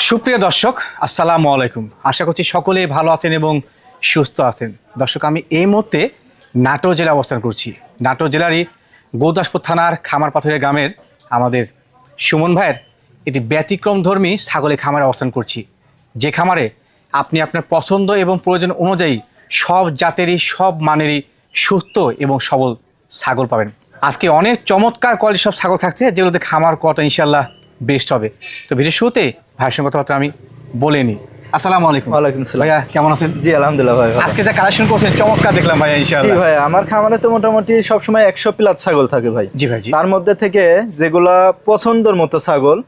সুপ্রিয় দর্শক, আসসালামু আলাইকুম। আশা করছি সকলেই ভালো আছেন এবং সুস্থ আছেন। দর্শক, আমি এই মুহূর্তে নাটোর জেলায় অবস্থান করছি। নাটোর জেলারই গৌদাসপুর থানার খামারপাথরের গ্রামের আমাদের সুমন ভাইয়ের একটি ব্যতিক্রমধর্মী ছাগলের খামারে অবস্থান করছি, যে খামারে আপনি আপনার পছন্দ এবং প্রয়োজন অনুযায়ী সব জাতেরই সব মানেরই সুস্থ এবং সবল ছাগল পাবেন। আজকে অনেক চমৎকার কোয়ালিটির সব ছাগল থাকছে, যেগুলোতে খামার করাটা ইনশাল্লাহ বেস্ট হবে। তো ভিডিও শুরুতে ভাইয়ের সঙ্গে কথাবার্তা আমি বলে নিই। আসসালামু আলাইকুম। ওয়ালাইকুম আসসালাম। ভাইয়া কেমন আছেন? জি আলহামদুলিল্লাহ ভাই। আজকে যা কালেকশন করছেন চমৎকার দেখলাম ভাইয়া, জি ইনশাআল্লাহ। ভাই, আমার খামারে তো মোটামুটি সবসময় 100 প্লাস ছাগল থাকে ভাই। জি ভাই, জি। তার মধ্যে থেকে যেগুলা পছন্দের মতো ছাগল,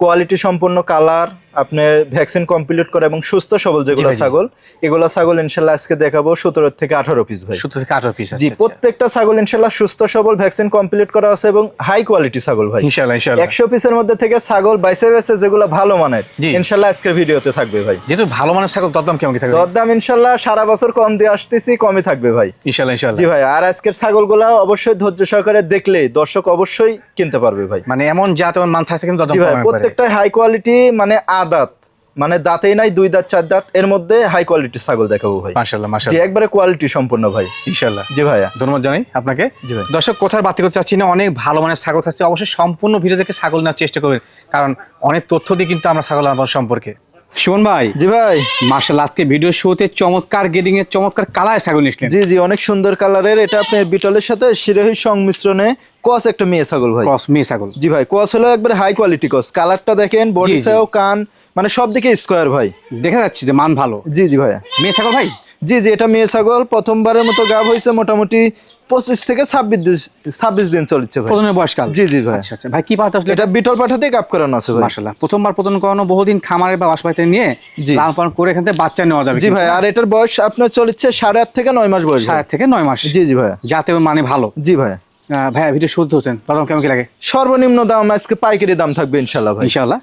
কোয়ালিটি সম্পন্ন, কালার, আপনার ভ্যাকসিন কমপ্লিট করা এবং সুস্থ সবল যেগুলো জি ভাই, জি। ছাগল, এগুলা ছাগল ইনশাল্লাহ আজকে দেখাবো 17 থেকে 18 পিস ভাই। 17 থেকে 18 পিস। জি, প্রত্যেকটা ছাগল ইনশাল্লাহ সুস্থ সবল, ভ্যাকসিন কমপ্লিট করা আছে এবং হাই কোয়ালিটি ছাগল ভাই। ইনশাআল্লাহ ইনশাআল্লাহ। 100 পিসের মধ্যে থেকে ছাগল বাইসে বেছে যেগুলো ভালো মানের জি। ইনশাল্লাহ আজকের ভিডিওতে থাকবে ভাই। যেহেতু ভালো মানের ছাগল, দরদাম কেমন কি থাকবে? দরদাম ইনশাল্লাহ সারা বছর কম দিয়ে আসতেছি, কমই থাকবে ভাই ইনশাআল্লাহ জি ইনশাআল্লাহ। ভাই। আর আজকের ছাগলগুলা অবশ্যই ধৈর্য সহকারে দেখলে দর্শক অবশ্যই কিনতে পারবে ভাই। মানে এমন জাত এমন মান থাকছে কিন্তু দরদাম জি ভাই, কম হবে। প্রত্যেকটা হাই কোয়ালিটি, মানে আদাত, মানে দাঁতেই নাই, 2 দাঁত 4 দাঁত, এর মধ্যে হাই কোয়ালিটির ছাগল দেখাবো ভাই। মাশাআল্লাহ জি, মাশাআল্লাহ। একবারে কোয়ালিটি সম্পূর্ণ ভাই। ইনশাআল্লাহ। জি ভাইয়া, ধন্যবাদ জানাই আপনাকে। জি ভাই। দর্শক, কোথায় বাড়তি করতে চাচ্ছি না, অনেক ভালো মানের ছাগল থাকছে। অবশ্যই সম্পূর্ণ ভিডিও দেখে ছাগল নেওয়ার চেষ্টা করবেন, কারণ অনেক তথ্য দিয়ে কিন্তু আমরা ছাগল আনার সম্পর্কে। সুমন ভাই, জি ভাই। মাশাআল্লাহ, আজকে ভিডিও শুরুতে চমৎকার গেডিং এর চমৎকার কালার ছাগল নিয়েছিলেন। জি জি, অনেক সুন্দর কালারের। এটা আপনার বিটলের সাথে শিরোহী সংমিশ্রণে কস একটা মেয়ে ছাগল ভাই। ক্রস মেয়ে ছাগল। জি ভাই, কস হলো একবারে হাই কোয়ালিটি কস। কালারটা দেখেন, বডি জি, জি। সাইজ, কান, মানে সব দিকে স্কোয়ার ভাই। দেখা যাচ্ছে যে মান ভালো। জি জি ভাইয়া। মেয়ে ছাগল ভাই। জি জি, এটা মেয়ে ছাগল, প্রথমবারের মতো গাব হয়েছে, মোটামুটি 25 থেকে 26 দিন চলছে ভাই। প্রথমের বয়সকাল। জি জি ভাই। আচ্ছা আচ্ছা ভাই, কি পাতা আসলে? এটা বিটল পাঠাতে গাব করানো আছে ভাই। মাশাআল্লাহ, প্রথমবার প্রথম করানো, বহুদিন খামারে বা বাসাবাড়িতে নিয়ে জি। লালন পালন করে এখান থেকে বাচ্চা নেওয়া যাবে। জি ভাই, আর এটার বয়স আপনার চলছে 8.5 থেকে 9 মাস বয়স ভাই। 7 থেকে 9 মাস। জি জি ভাই। যাতে মানে ভালো। জি ভাই। ভাইয়া, ভিডিও শুরু হচ্ছেন, দাম কেমন কি লাগে? সর্বনিম্ন দাম আজকে পাইকারি দাম থাকবে ইনশাআল্লাহ ভাই। ইনশাআল্লাহ।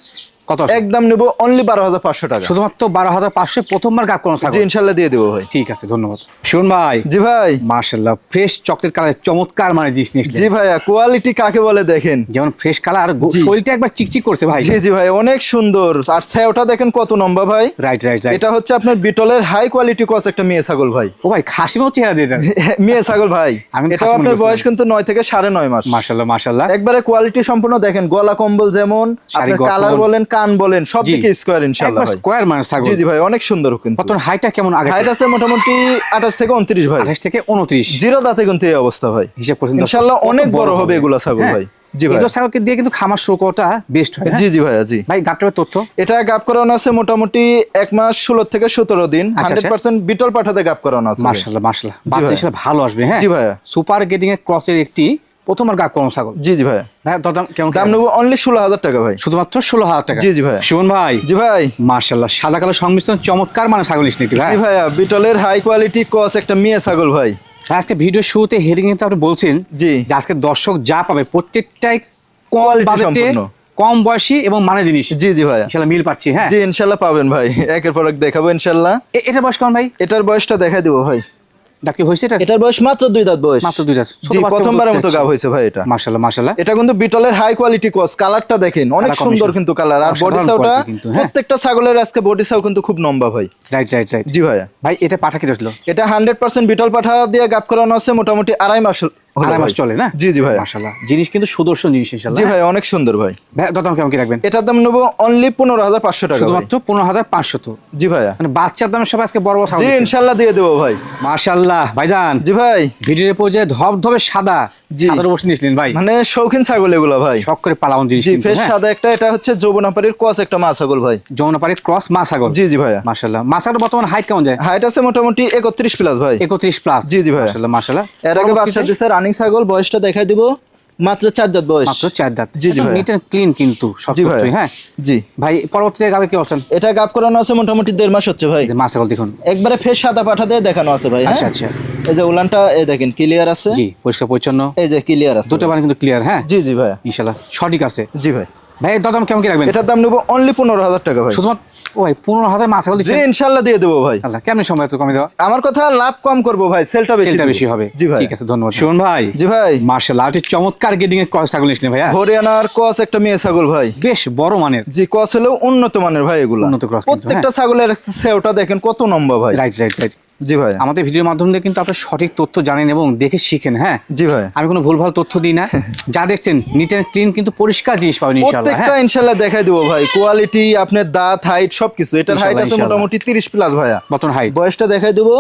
কত? একদম নেব অনলি 12,500 টাকা। শুধুমাত্র 12,500 প্রথমবার গাব করানো জি ছাগল। ইনশাআল্লাহ দিয়ে দেবো ভাই। ঠিক আছে, ধন্যবাদ। শুন ভাই। জি ভাই। মাশাআল্লাহ, ফ্রেশ চকলেট কালার, চমৎকার মানে জিনিস নিয়েছিলেন। জি ভাইয়া, কোয়ালিটি কাকে বলে দেখেন। যেমন ফ্রেশ কালার, জি। শরীরটা একবার চিকচিক করছে ভাই। জি জি ভাই, অনেক সুন্দর। আর ছায়াটা দেখেন কত লম্বা ভাই। Right right right. এটা হচ্ছে আপনার বিটলের হাই কোয়ালিটি কস একটা মেয়ে ছাগল ভাই। ও ভাই, খাসি মতো চেহারা দিয়ে দেন। মেয়ে ছাগল ভাই। আমি এটা খাসি মনে আপনার করছিলাম। বয়স কিন্তু 9 থেকে 9.5 মাস। মাশাআল্লাহ মাশাআল্লাহ। একবারে কোয়ালিটি সম্পূর্ণ দেখেন, গলা কম্বল যেমন, শাড়ি আপনার গঠন। কালার বলেন, কান বলেন, সব জি। দিকে স্কোয়ার ইনশাআল্লাহ একবার ভাই। স্কয়ার মানে ছাগল। জি জি ভাই, অনেক সুন্দর কিন্তু। কত হাইটটা কেমন আগে? হাইট আছে মোটামুটি 28 থেকে 29 ভাই। 28 থেকে 29। জিরো দাঁতে কিন্তু এই অবস্থা ভাই। হিসাব করছেন ইনশাআল্লাহ অনেক বড় হবে এগুলা ছাগল হ্যাঁ। ভাই। জি ভাই। এগুলো ছাগলকে দিয়ে কিন্তু খামার শুরু করাটা বেস্ট হয়। জি জি ভাইয়া। জি ভাই, গাবটার তথ্য? এটা গাব করানো আছে মোটামুটি 1 মাস 16 থেকে 17 দিন। আচ্ছা, আচ্ছা। 100% বিটল পাঠাতে গাব করানো আছে ভাই। মাশাআল্লাহ মাশাআল্লাহ, জি বাচ্চা ভাই। হিসেবে ভালো আসবে। হ্যাঁ জি ভাইয়া। সুপার গেটিং এর ক্রসের একটি প্রথমবার গাব করানো ছাগল। জি জি ভাইয়া। ভাই, দাম কেমন? দাম নেবো অনলি 16,000 টাকা ভাই। শুধুমাত্র 16,000 টাকা। জি জি ভাইয়া। সুমন ভাই। জি ভাই। মাশাআল্লাহ, সাদা কালো সংমিশ্রণ, চমৎকার মানে ছাগল নিয়েছেন একটি ভাই। জি ভাইয়া, বিটলের হাই কোয়ালিটি কস একটা মেয়ে ছাগল ভাই। আজকে ভিডিও শুরুতে হেডিং এ তো আপনি বলছেন জি। যে আজকে দর্শক যা পাবে প্রত্যেকটাই কম Quality বাজেটে, সম্পূর্ণ। কম বয়সী এবং মানে জিনিস। জি জি ভাইয়া। ইনশাআল্লাহ মিল পাচ্ছি। হ্যাঁ জি ইনশাআল্লাহ পাবেন ভাই, একের পর এক দেখাবো ইনশাআল্লাহ। এটা বয়স কেমন ভাই? এটার বয়সটা দেখাই দিব ভাই। দাঁত কি হয়েছে এটা? এটার বয়স মাত্র 2 দাঁত বয়স। মাত্র 2 দাঁত। ছোট জি, বাচ্চার প্রথমবারের মতো দেখছি। গাব হয়েছে ভাই এটা। মাশাআল্লাহ মাশাআল্লাহ। এটা কিন্তু বিটলের হাই কোয়ালিটি কস। কালারটা দেখেন, অনেক Colour সুন্দর combination। কিন্তু কালার। আর বডি অসাধারণ সাউটা quality কিন্তু, হ্যাঁ। প্রত্যেকটা ছাগলের আজকে বডি সাউ কিন্তু খুব লম্বা ভাই। Right right right. জি ভাইয়া। ভাই, এটা পাঠা কি রইল? এটা 100% বিটল পাঠা দিয়ে গাব করানো আছে, মোটামুটি 2.5 মাস হলো 2.5 মাস ভাই। চলে না? জি জি ভাইয়া। মাশাআল্লাহ, জিনিস কিন্তু সুদর্শন জিনিস ইনশাআল্লাহ। জি ভাই, অনেক সুন্দর ভাই। ভাই, দাম কেমন কি রাখবেন? এটার দাম নেবো অনলি 15,500 টাকা ভাই। শুধুমাত্র 15,500। জি ভাইয়া। মানে বাচ্চার দামের সব আজকে বড় বড় ছাগল জি দিচ্ছেন। ইনশাআল্লাহ দিয়ে দেবো ভাই। মাশাআল্লাহ ভাইজান, জি ভাই। ভিডিওর পর্যায়ে ধবধবে সাদা, জি। সাদার বসে নিয়েছিলেন ভাই। মানে শৌখিন ছাগল এগুলো ভাই। শখ করে পালাউন জিনিস জি, কিন্তু, ফেস হ্যাঁ। সাদা একটা। এটা হচ্ছে যৌবনাপাড়ির কস একটা মা ছাগল ভাই। যমুনাপাড়ি ক্রস মা ছাগল। জি জি ভাইয়া। মাশাআল্লাহ, মা ছাগল বর্তমান হাইট কেমন যায়? হাইট আছে মোটামুটি 31 প্লাস ভাই। 31 প্লাস। জি, জি ভাইয়া। মাশাআল্লাহ মাশাআল্লাহ। এর আগে বাচ্চা দিছে রানিং ছাগল, বয়সটা দেখাই দিব। মাত্র 4 দাঁত বয়স। মাত্র 4 দাঁত। জি, জি ভাই। নিট এন্ড ক্লিন কিন্তু সব জি ভাই। কিছুই, হ্যাঁ। জি ভাই, পরবর্তীতে গাবে কি অপশন? এটা গাব করানো আছে মোটামুটি 1.5 মাস হচ্ছে ভাই। মা ছাগল দেখুন। একবারে ফেস সাদা পাঠা দিয়ে দেখানো আছে ভাই। আচ্ছা হ্যাঁ? আচ্ছা। এই যে উলানটা এই দেখেন ক্লিয়ার আছে। জি, পরিষ্কার পরিচ্ছন্ন। এই যে ক্লিয়ার আছে। দুটো বান কিন্তু ক্লিয়ার, হ্যাঁ। জি জি ভাইয়া। ইনশাআল্লাহ সঠিক আছে। জি ভাই। ভাই দরদাম কেমন কি রাখবেন? এটার দাম নেবো অনলি 15,000 টাকা ভাই। শুধুমাত্র ও ভাই 15,000 মাছ ছাগল জি দিচ্ছেন? ইনশাল্লাহ দিয়ে দেবো ভাই। আল্লাহ কেমন সময় এত কমে দেওয়া? আমার কথা লাভ কম করবো ভাই, সেলটা সেলটা বেশি হবে। জি ভাই। ঠিক আছে, ধন্যবাদ। শুনুন ভাই, জি ভাই। মাশাআল্লাহ আরেকটি চমৎকার গেডিং এর ক্রস ছাগল নিয়েছিলেন ভাইয়া। হরিয়ানার কস একটা মেয়ে ছাগল ভাই, বেশ বড় মানের। জি কস হলেও উন্নত মানের ভাই, এগুলো উন্নত ক্রস কিন্তু, প্রত্যেকটা ছাগলের সেওটা দেখেন কত লম্বা ভাই। Right right right. জি ভাই। আমাদের ভিডিওর মাধ্যমে কিন্তু আপনারা সঠিক তথ্য জানেন এবং দেখে শিখেন। হ্যাঁ জি ভাই। আমি কোনো ভুলভাল তথ্য দিই না। যা দেখছেন নিট এন্ড ক্লিন, কিন্তু পরিষ্কার জিনিস পাবেন ইনশাআল্লাহ। প্রত্যেকটা হ্যাঁ ইনশাল্লাহ দেখাই দেবো ভাই, কোয়ালিটি, আপনার দাঁত, হাইট সবকিছু। এটার হাইট আছে ইনশাল্লাহ। মোটামুটি 30 প্লাস ভাইয়া। বর্তমান হাইট বয়সটা দেখাই দেবো,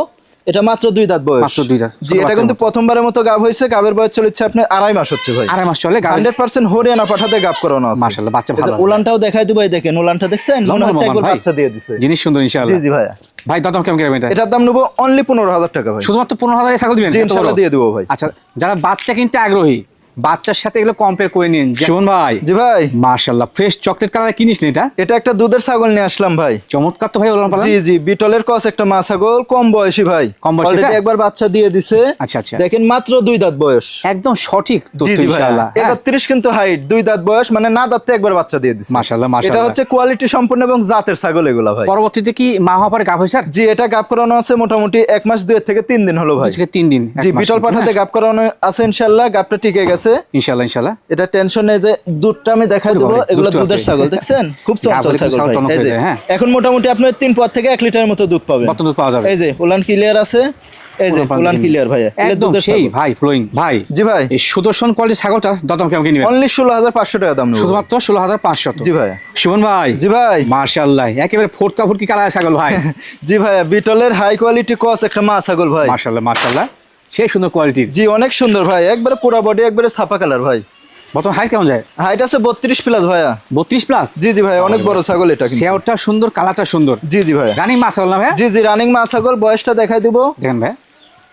এটা মাত্র 2 দাঁত বয়স। মাত্র 2 দাঁত। জি এটা কিন্তু প্রথমবারের মতো গাব হয়েছে। গাবের বয়স চলেছে আপনার 2.5 মাস হচ্ছে ভাই। 2.5 মাস চলে। 100% হরিয়ানা পাঠাতে গাব করানো আছে। মাশাআল্লাহ বাচ্চা ভালো। উলানটাও দেখাই দেবো, এই দেখেন উলানটা দেখছেন, মনে হচ্ছে একবার বাচ্চা দিয়ে দিছে। জিনিস সুন্দর ইনশাআল্লাহ। জি জি ভাইয়া। ভাই দরদাম কেমন কি রাখবেন এটা? এটার দাম নেবো অনলি 15,000 টাকা ভাই। শুধুমাত্র 15,000 এ ছাগল দিবেন? জি ইনশাআল্লাহ দিয়ে দেবো ভাই। আচ্ছা, যারা বাচ্চা কিনতে আগ্রহী, বাচ্চার সাথে এগুলো কম্পেয়ার করে নিন। শুনুন ভাই। জি ভাই। মাশাআল্লাহ ফ্রেশ চকলেট কালার কিনিসনি এটা? এটা একটা দুধের ছাগল নিয়ে আসলাম ভাই। চমৎকার তো ভাই ওলান পালান। জি জি বিটলের কস একটা মা ছাগল, কম বয়সী ভাই। কম বয়সী অলরেডি এটা? একবার বাচ্চা দিয়ে দিছে। আচ্ছা আচ্ছা। দেখেন মাত্র 2 দাঁত বয়স। একদম সঠিক জি তথ্য জি ভাই। ইনশাআল্লাহ। হ্যাঁ 31 কিন্তু হাইট, 2 দাঁত বয়স, মানে না দাঁতে একবার বাচ্চা দিয়ে দিছে। মাশাআল্লাহ এটা মাশাআল্লাহ। হচ্ছে কোয়ালিটি সম্পন্ন এবং জাতের ছাগল এগুলা ভাই। পরবর্তীতে কি মা হওয়ার পরে গাব হয় স্যার? জি এটা গাব করানো আছে মোটামুটি 1 মাস 2 থেকে 3 দিন হলো ভাই। 3 দিন। জি বিটল পাঠাতে গাব করানো আছে ইনশাআল্লাহ। গাবটা টিকে গেছে ইনশাআল্লাহ ইনশাআল্লাহ। এটা টেনশন নেই যে দুধটা আমি দেখাই দেবো। ভাই, এগুলো দুধটা দুধের আছে। ছাগল দেখছেন, খুব চঞ্চল গাভীর ছাগল ছাগল ভাই। টনক এই হয়ে যে যায়, হ্যাঁ। এখন মোটামুটি আপনার 3 পর থেকে 1 লিটারের মতো দুধ পাবেন। কত দুধ পাওয়া যাবে? এই যে উলান ক্লিয়ার আছে, এই যে উলান ক্লিয়ার ভাই। একদম সেই ভাই ফ্লোইং ভাই। জি ভাই। এই সুদর্শন কোয়ালিটির ছাগলটার দরদাম কেমন কি নেবেন? অনলি 16,500 টাকা দাম নেব। শুধুমাত্র 16,500। জি ভাই। সুমন ভাই। জি ভাই। মাশাআল্লাহ একেবারে ফোটকা ফুটকি কালার ছাগল ভাই। জি ভাই বিটলের হাই কোয়ালিটি কস একটা মা ছাগল ভাই। মাশাআল্লাহ মাশাআল্লাহ সেই সুন্দর কোয়ালিটির। জি অনেক সুন্দর ভাই, একবারে পুরো বডি একবারে ছাপা কালার ভাই। বর্তমান হাইট কেমন যায়? হাইট আছে 32 প্লাস ভাইয়া। 32 প্লাস? জি জি ভাই অনেক বড় ছাগল এটা কিন্তু। শেয়ারটা সুন্দর, কালারটা সুন্দর। জি জি ভাই। রানিং মাছ ছাগল না ভাই? জি জি রানিং মা ছাগল। বয়সটা দেখাই দিব, দেখেন ভাই।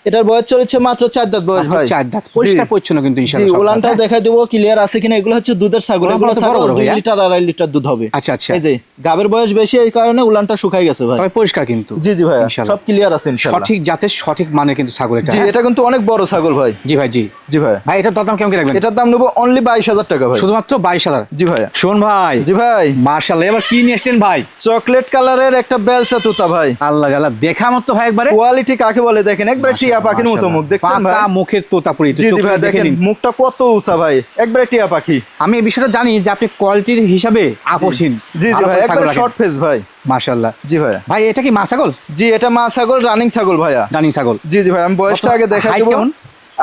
এটার বয়স চলেছে মাত্র 4 দাঁত বয়স ভাই। 4 দাঁত পরিষ্কার পরিচ্ছন্ন কিন্তু জি ইনশাআল্লাহ। উলানটাও দেখাই দেবো ক্লিয়ার আছে কিনা। এগুলো হচ্ছে দুধের ছাগল। উলান এগুলো তো বড় ছাগল বড় 2 ভাইয়া? লিটার 2.5 লিটার দুধ হবে। আচ্ছা আচ্ছা। এই যে গাবের বয়স বেশি, এই কারণে উলানটা শুকাই গেছে ভাই। তবে পরিষ্কার কিন্তু। জি জি ভাই ইনশাআল্লাহ। সব ক্লিয়ার আছে ইনশাআল্লাহ। সঠিক জাতের সঠিক মানে কিন্তু ছাগল এটা। জি এটা কিন্তু অনেক বড় ছাগল ভাই। জি ভাই জি। জি ভাই। ভাই এটার দরদাম কেমন কি রাখবেন? এটার দাম নেবো অনলি 22,000 টাকা ভাই। শুধুমাত্র 22,000। জি ভাই। শোন ভাই। জি ভাই। মাশাআল্লাহ এবার কি নিয়ে আসলেন ভাই? চকলেট কালারের একটা বেলচা তোতা ভাই। আল্লাহ আল্লাহ দেখা মতো ভাই একবারে। কোয়ালিটি কাকে বলে দেখেন, একবারে টিয়া পাখির মতো মুখ দেখছেন ভাই। পাকা মুখের তোতাপুরি। জি জি ভাই দেখেন মুখটা কত উঁচা ভাই, একবারে টিয়া পাখি। আমি এই বিষয়টা জানি যে আপনি কোয়ালিটির হিসাবে আপোষহীন। জি জি ভাই একবারে শর্ট ফেস ভাই। মাশাআল্লাহ। জি ভাই। ভাই এটা কি মা ছাগল? জি এটা মা ছাগল, রানিং ছাগল ভাইয়া। রানিং ছাগল। জি জি ভাই আমি বয়সটা আগে দেখাই হাইট দেব। কেমন?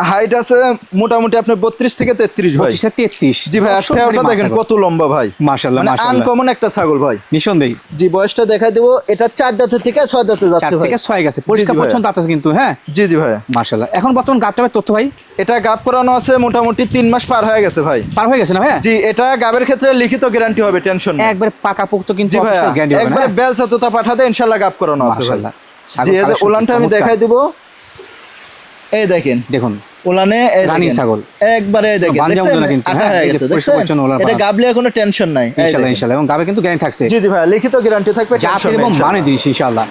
হাইট আছে মোটামুটি আপনার 32 থেকে 33 ভাই। 32 থেকে 33। জি ভাই আর সেওটা দেখেন কত লম্বা ভাই। মাশাআল্লাহ মানে মাশাআল্লাহ। আনকমন একটা ছাগল ভাই নিঃসন্দেহে। জি বয়সটা দেখাই দেব। এটা 4 দাঁতের থেকে 6 দাঁতে 4 যাচ্ছে ভাই। থেকে 6 গেছে। পরিষ্কার জি ভাই। পরিচ্ছন্ন দাঁত আছে কিন্তু। হ্যাঁ জি জি ভাই। মাশাআল্লাহ। এখন বর্তমান গাবটার তথ্য ভাই? এটা গাব করানো আছে মোটামুটি 3 মাস পার হয়ে গেছে ভাই। পার হয়ে গেছে না ভাই? জি এটা গাবের ক্ষেত্রে লিখিত গ্যারান্টি হবে, টেনশন নেই। একবারে পাকা পোক্ত কিন্তু জি ভাই অফিশিয়াল গ্যারান্টি হবে না? একবারে বেলচা তোতা পাঠাতে ইনশাআল্লাহ গাব করানো আছে ভাই। মাশাআল্লাহ। জি এই যে উলানটা আমি দেখাই দেব। এই দেখেন দেখুন উলানে এই রানিং দেখেন। ছাগল। একবারে এই দেখেন বানজাম দেখছেন? না কিন্তু, আটা হ্যাঁ, হয়ে এই যে গেছে পরিষ্কার দেখছেন? পরিচ্ছন্ন উলান এটা পালান। গাবলে কোনো টেনশন নাই। এই ইনশাআল্লাহ দেখেন। ইনশাআল্লাহ। এবং গাবে কিন্তু গ্যারান্টি থাকছে। জি জি ভাই লিখিত গ্যারান্টি থাকবে, টেনশন জাতের নেই এবং ইনশাআল্লাহ। মানে জিনিস ইনশাআল্লাহ।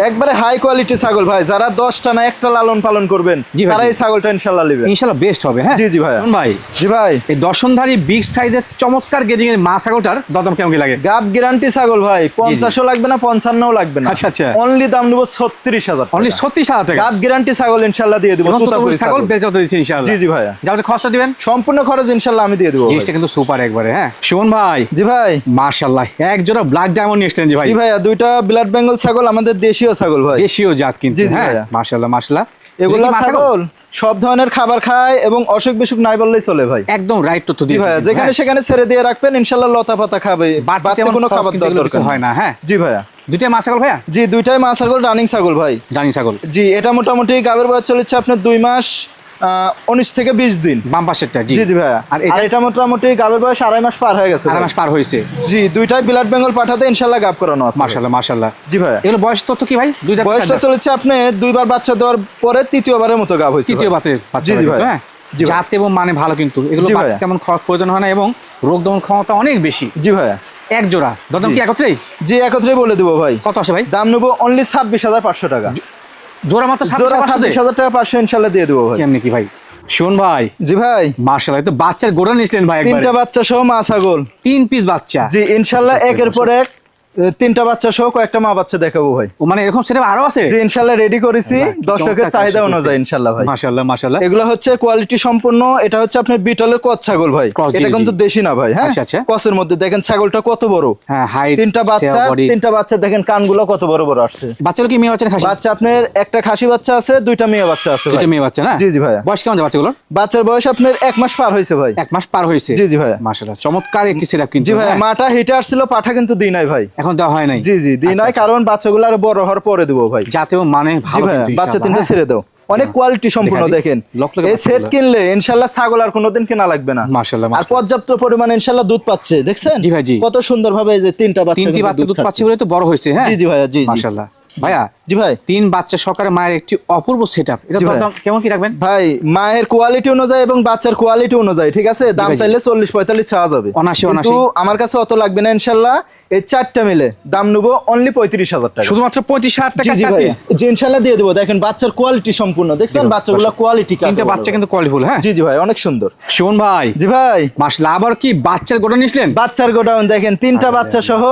একবারে হাই কোয়ালিটি ছাগল ভাই, যারা 10টা না একটা লালন পালন করবেন জি ভাই, তারা জি। এই ছাগলটা ইনশাআল্লাহ নেবেন। ইনশাআল্লাহ বেস্ট হবে। হ্যাঁ জি জি ভাইয়া। শুনুন ভাই, জি ভাই। এই দর্শনধারী বিগ সাইজের চমৎকার গেজিং এর মা ছাগলটার দরদাম কেমন কি লাগে? গাব গ্যারান্টি ছাগল ভাই, 50ও লাগবে না 55ও লাগবে না। আচ্ছা, আচ্ছা। অনলি দাম নেব 36,000 অনলি 36,000 টাকা। গাব গ্যারান্টি ছাগল ইনশাআল্লাহ দিয়ে দেব। এবং তোতাপুরি ছাগল ছাগল। বেচা তো দিচ্ছি ইনশাআল্লাহ। জি জি ভাইয়া। যাদের খরচা দিবেন সম্পূর্ণ খরচ ইনশাআল্লাহ আমি দিয়ে দেব। জিনিসটা কিন্তু সুপার একবারে। হ্যাঁ সুমন ভাই। জি ভাই। মাশাআল্লাহ এক জোড়া ব্ল্যাক ডায়মন্ড নিয়ে আসলেন জি ভাই। জি ভাইয়া দুইটা ব্লাড বেঙ্গল ছাগল, আমাদের দেশীয় ছাগল ভাই। দেশীয় জাত কিন্তু। জি জি হ্যাঁ ভাইয়া। মাশাআল্লাহ মাশাআল্লাহ। এগুলা এটা কি মা ছাগল সব ধরনের খাবার খায় এবং অসুখ বিসুখ নাই বললেই চলে ভাই। একদম রাইট তথ্য জি দিয়েছেন ভাইয়া কিন্তু, যেখানে হ্যাঁ। সেখানে ছেড়ে দিয়ে রাখবেন ইনশাআল্লাহ লতা পাতা খাবে। বাড়তি বাড়তি তেমন কোনো খরচ খাবার কিন্তু দেওয়ার এগুলো দরকার কিছু হয় না। হ্যাঁ জি ভাইয়া। দুইটা মা ছাগল ভাইয়া? জি দুইটাই মা ছাগল, রানিং ছাগল ভাই। জানি ছাগল। জি এটা মোটামুটি গাবের বয়স চলেছে আপনার 2 মাস 19 থেকে 20 দিন। বাম পাশেরটা জি। জি জি ভাইয়া। আর আর এটা মোটামুটি গাবের বয়স 2.5 মাস পার হয়ে গেছে। 2.5 মাস পার হয়েছে। জি দুইটাই ব্লাড বেঙ্গল পাঠাতে ইনশাআল্লাহ গাব করানো আছে। মাশাআল্লাহ মাশাআল্লাহ। জি ভাইয়া। এগুলো বয়স তথ্য কি ভাই? দুইটা বয়সটা চলেছে আপনি 2বার বাচ্চা দেওয়ার পরে 3য়বারের মতো গাব হয়েছে। তৃতীয় বাতে জি জি ভাই। হ্যাঁ জি ভাই। জাত এবং মানে ভালো কিন্তু। এগুলো জি বাড়তি ভাইয়া। তেমন খরচ প্রয়োজন হয় না এবং রোগ দমন ক্ষমতা অনেক বেশি। জি ভাইয়া। এক জোড়া দরদাম জি। কি একত্রেই? জি একত্রে বলে দেবো ভাই। কত আসে ভাই? দাম নেবো অনলি 26,500 টাকা। জোড়া মাত্র জোড়া 26,500 26,000 টাকা 500 ইনশাআল্লাহ দিয়ে দেবো ভাই। কেমনি কি ভাই? শোন ভাই, জি ভাই, মার্শাল্লাহ, তো বাচ্চার গোড়া নিয়েছিলেন ভাই একবারে। তিনটা বাচ্চা সহ মা ছাগল। 3 পিস বাচ্চা। জি ইনশাল্লাহ একের পর এক তিনটা বাচ্চা সহ কয়েকটা মা বাচ্চা দেখাবো ভাই। ও মানে এরকম সেটা আরো আছে? জি ইনশাল্লাহ রেডি করেছি দর্শকের চমৎকার চাহিদা কাজ অনুযায়ী ইনশাল্লাহ ভাই। মাশাআল্লাহ মাশাআল্লাহ। এগুলো হচ্ছে কোয়ালিটি সম্পূর্ণ। এটা হচ্ছে আপনার বিটলের কচ ছাগল ভাই। জি, এটা কিন্তু জি। দেশি না ভাই। হ্যাঁ আচ্ছা, আচ্ছা। কচের মধ্যে দেখেন ছাগলটা কত বড়। হ্যাঁ, হাইট, তিনটা বাচ্চা দেখেন কানগুলো কত বড় বড় আসছে। বাচ্চাগুলো কি মেয়ে বাচ্চা না খাসি? বাচ্চা আপনার একটা খাসি বাচ্চা আছে, দুইটা মেয়ে বাচ্চা আছে ভাই। দুটো মেয়ে বাচ্চা না? জি জি ভাইয়া। বয়স কেমন বাচ্চাগুলোর? বাচ্চার বয়স আপনার 1 মাস পার হয়েছে ভাই। 1 মাস পার হয়েছে। জি জি ভাইয়া। মাশাআল্লাহ, চমৎকার একটি সেটআপ কিন্তু। জি ভাইয়া, হ্যাঁ? মাটা হিটে আসছিল, পাঠা কিন্তু দিই নাই ভাই। এখন দেওয়া হয় নাই? জি জি দিই নাই, কারণ বাচ্চাগুলো আরো বড় হওয়ার পরে দেবো ভাই। জাতেও মানে জি ভালো ভাইয়া, কিন্তু বাচ্চা ইনশাআল্লাহ, তিনটা হ্যাঁ? ছেড়ে দাও। অনেক কোয়ালিটি সম্পূর্ণ দেখা দিই। দেখেন। লক্ষ লক্ষ এই সেট বাচ্চাগুলো। কিনলে ইনশাআল্লাহ ছাগল আর কোনোদিন কেনা লাগবে না। মাশাআল্লাহ, আর মাশাআল্লাহ। পর্যাপ্ত পরিমাণে ইনশাআল্লাহ দুধ পাচ্ছে, দেখছেন? জি ভাই, জি। কত সুন্দর ভাবে এই যে তিনটা বাচ্চা তিনটি কিন্তু বাচ্চা দুধ খাচ্ছে। পাচ্ছে বলে তো বড় হয়েছে। হ্যাঁ জি জি ভাইয়া, জি জি। মাশাআল্লাহ। ভাইয়া, জি ভাই। 3 বাচ্চা সহকারে মায়ের একটি অপূর্ব সেটআপ। এটা জি ভাই। দাম কেমন কি রাখবেন? ভাই মায়ের কোয়ালিটি অনুযায়ী এবং বাচ্চার কোয়ালিটি অনুযায়ী, ঠিক আছে, দাম ভাই, জি। চাইলে 40-45 চাওয়া যাবে। 79, কিন্তু আমার কাছে অত লাগবে না ইনশাআল্লাহ। এই চারটা মিলে দাম নেবো অনলি 35,000 টাকা। শুধুমাত্র 35,000 জি টাকা জি 4 ভাই, পিস। জি ইনশাআল্লাহ দিয়ে দেবো। দেখেন বাচ্চার কোয়ালিটি সম্পূর্ণ, দেখছেন বাচ্চাগুলো কোয়ালিটি। তিনটা বাচ্চা কিন্তু কোয়ালিটিফুল। হ্যাঁ জি জি ভাই, অনেক সুন্দর। শোন ভাই, জি ভাই, মাশাআল্লাহ, আবার কি বাচ্চার গোটা নিয়েছিলেন? বাচ্চার গোডাউন দেখেন, তিনটা বাচ্চা সহ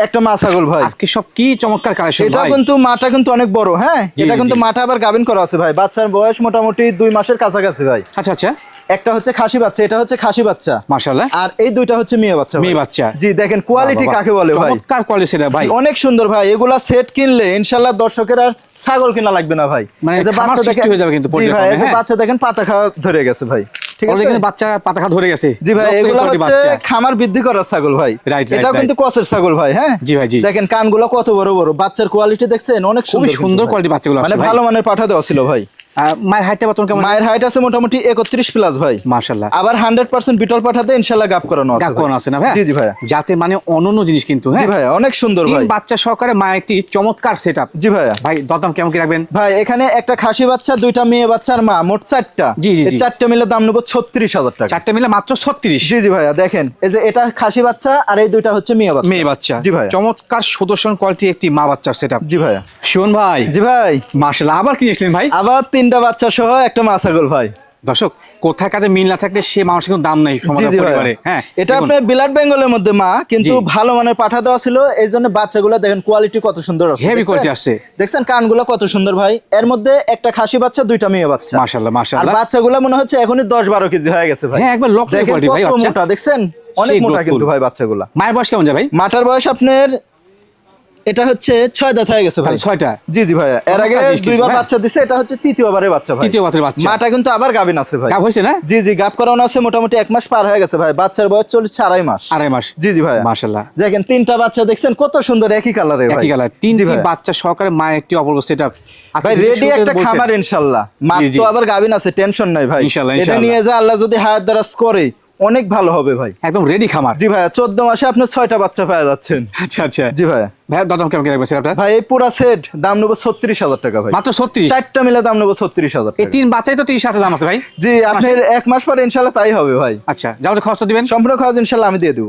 একটা মা ছাগল ভাই। আজকে সব কি চমৎকার কালেকশন এটা ভাই। কিন্তু মাটা কিন্তু অনেক বড়। হ্যাঁ জি, এটা জি, কিন্তু জি। মাটা আবার গাভিন করা আছে ভাই। বাচ্চার বয়স মোটামুটি 2 মাসের কাছাকাছি ভাই। আচ্ছা আচ্ছা, একটা হচ্ছে খাসি বাচ্চা, এটা হচ্ছে খাসি বাচ্চা, মাশাআল্লাহ। আর এই দুইটা হচ্ছে মেয়ে বাচ্চা ভাই। মেয়ে বাচ্চা। জি দেখেন কোয়ালিটি বাহ, বাহ, কাকে বলে ভাই। চমৎকার কোয়ালিটি সেটা ভাই। জি, অনেক সুন্দর ভাই। এগুলা সেট কিনলে ইনশাআল্লাহ দর্শকের আর ছাগল কিনা লাগবে না ভাই। মানে এই যে খামার বাচ্চা সৃষ্টি দেখেন, হয়ে যাবে কিন্তু জি পর্যায়ক্রমে, ভাই, এই যে হ্যাঁ? বাচ্চা দেখেন পাতা খাওয়া ধরে গেছে ভাই। ঠিক আছে, অলরেডি কিন্তু বাচ্চা পাতা খা ধরে গেছে। জি ভাই, লক্ষ এগুলো কোটি হচ্ছে বাচ্চা। খামার বৃদ্ধি করার ছাগল ভাই। Right, right, এটাও right. কিন্তু কসের ছাগল ভাই। হ্যাঁ জি ভাই, জি। দেখেন কানগুলো কত বড় বড়। বাচ্চার কোয়ালিটি দেখছেন, অনেক খুবই সুন্দর সুন্দর কিন্তু ভাই। কোয়ালিটি বাচ্চাগুলো আছে মানে ভাই। ভালো মানের পাঠা দেওয়া ছিল ভাই। মায়ের হাইটটা বর্তমান কেমন? মায়ের হাইট আছে মোটামুটি 31 প্লাস ভাই। মাশাআল্লাহ। আবার 100% বিটল পাঠাতে ইনশাআল্লাহ গাব করানো আছে গাব ভাই। কোন আছে না ভাই? জি জি ভাই। যাতে মানে অনন্য জিনিস কিন্তু। জি হ্যাঁ ভাই, অনেক সুন্দর 3 ভাই। বাচ্চা সহকারে মায়ের একটি চমৎকার সেটআপ। জি ভাইয়া। ভাই দরদাম কেমন কি রাখবেন? ভাই এখানে একটা খাসি বাচ্চা, দুইটা মেয়ে বাচ্চা আর মা, মোট 4টা। জি, জি, এই জি। 4টা মিলে দাম নেবো 36,000 টাকা। 4টা মিলে মাত্র 36। জি জি ভাইয়া, দেখেন এই যে এটা খাসি বাচ্চা আর এই দুইটা হচ্ছে মেয়ে বাচ্চা। মেয়ে বাচ্চা। জি ভাইয়া। চমৎকার সুদর্শন কোয়ালিটি একটি মা বাচ্চার সেটআপ। জি ভাইয়া। শোন ভাই, জি ভাই, মাশাআল্লাহ, আবার কি নিয়েছিলেন ভাই? আবার 3টা বাচ্চা সহ একটা মা ছাগল ভাই। দর্শক, কোথায় কাদের মিল না থাকলে সে মানুষের কোনো দাম নেই জি সমাজের জি ভাইয়া। পরিবারে। হ্যাঁ এটা দেখুন, আপনার বিলাট বেঙ্গলের মধ্যে মা, কিন্তু জি। ভালো মানের পাঠা দেওয়া ছিল, এই জন্য বাচ্চাগুলো দেখেন কোয়ালিটি কত সুন্দর আছে। Heavy দেখছেন? quality আসছে। দেখছেন কানগুলো কত সুন্দর ভাই। এর মধ্যে একটা খাসি বাচ্চা, দুইটা মেয়ে বাচ্চা। মাশাআল্লাহ আর মাশাআল্লাহ। বাচ্চাগুলো মনে হচ্ছে এখনই 10-12 কেজি হয়ে গেছে ভাই। হ্যাঁ, একবার লক্ষ দেখেন কোয়ালিটি ভাই কত বাচ্চা। মোটা, দেখছেন অনেক সেই মোটা গ্রোথফুল। কিন্তু ভাই বাচ্চাগুলা। মায়ের বয়স কেমন যায় ভাই? মাটার বয়স আপনার এটা হচ্ছে 6 দাঁত হয়ে গেছে ভাই। 6টা। জি জি ভাইয়া। এর আগে চমৎকার জিনিস 2বার কিন্তু, বাচ্চা দিছে, এটা হচ্ছে 3য়বারের বাচ্চা ভাই। 3য় বাতের বাচ্চা। মাটা কিন্তু আবার গাবিন আছে ভাই। গাব হয়েছে না? জি জি, গাব করানো আছে মোটামুটি 1 মাস পার হয়ে গেছে ভাই। বাচ্চার বয়স চলছে 2.5 মাস। 2.5 মাস। জি জি ভাইয়া। মাশাআল্লাহ। দেখেন 3টা বাচ্চা দেখছেন কত সুন্দর, একই কালারের ভাই। একই কালার। জি 3টি ভাইয়া। বাচ্চা সহকারে মায়ের একটি অপূর্ব সেটআপ। ভাই রেডি একটা খামার ইনশাআল্লাহ। মার জি, জি। তো আবার গাবিন আছে, টেনশন নাই ভাই। ইনশাআল্লাহ, এটা ইনশাআল্লাহ। নিয়ে যা আল্লাহ যদি হায়াত দারাজ করে অনেক ভালো হবে ভাই। একদম রেডি খামার। জি ভাইয়া, 14 মাসে আপনি 6টা বাচ্চা পেয়ে যাচ্ছেন। আচ্ছা আচ্ছা। জি ভাইয়া। ভাই দরদাম কেমন কি রাখবেন সেটআপটা? ভাই এই পুরা সেট দাম নেবো 36,000 টাকা ভাই। মাত্র 36। 4টা মিলে দাম নেবো 36,000 এই টাকা। 3 বাচ্চাই তো 30,000 দাম আছে ভাই। জি, আপনার 1 মাস পরে ইনশাআল্লাহ তাই হবে ভাই। আচ্ছা, যাও খরচ দিবেন। সম্পূর্ণ খরচ ইনশাআল্লাহ আমি দিয়ে দেবো।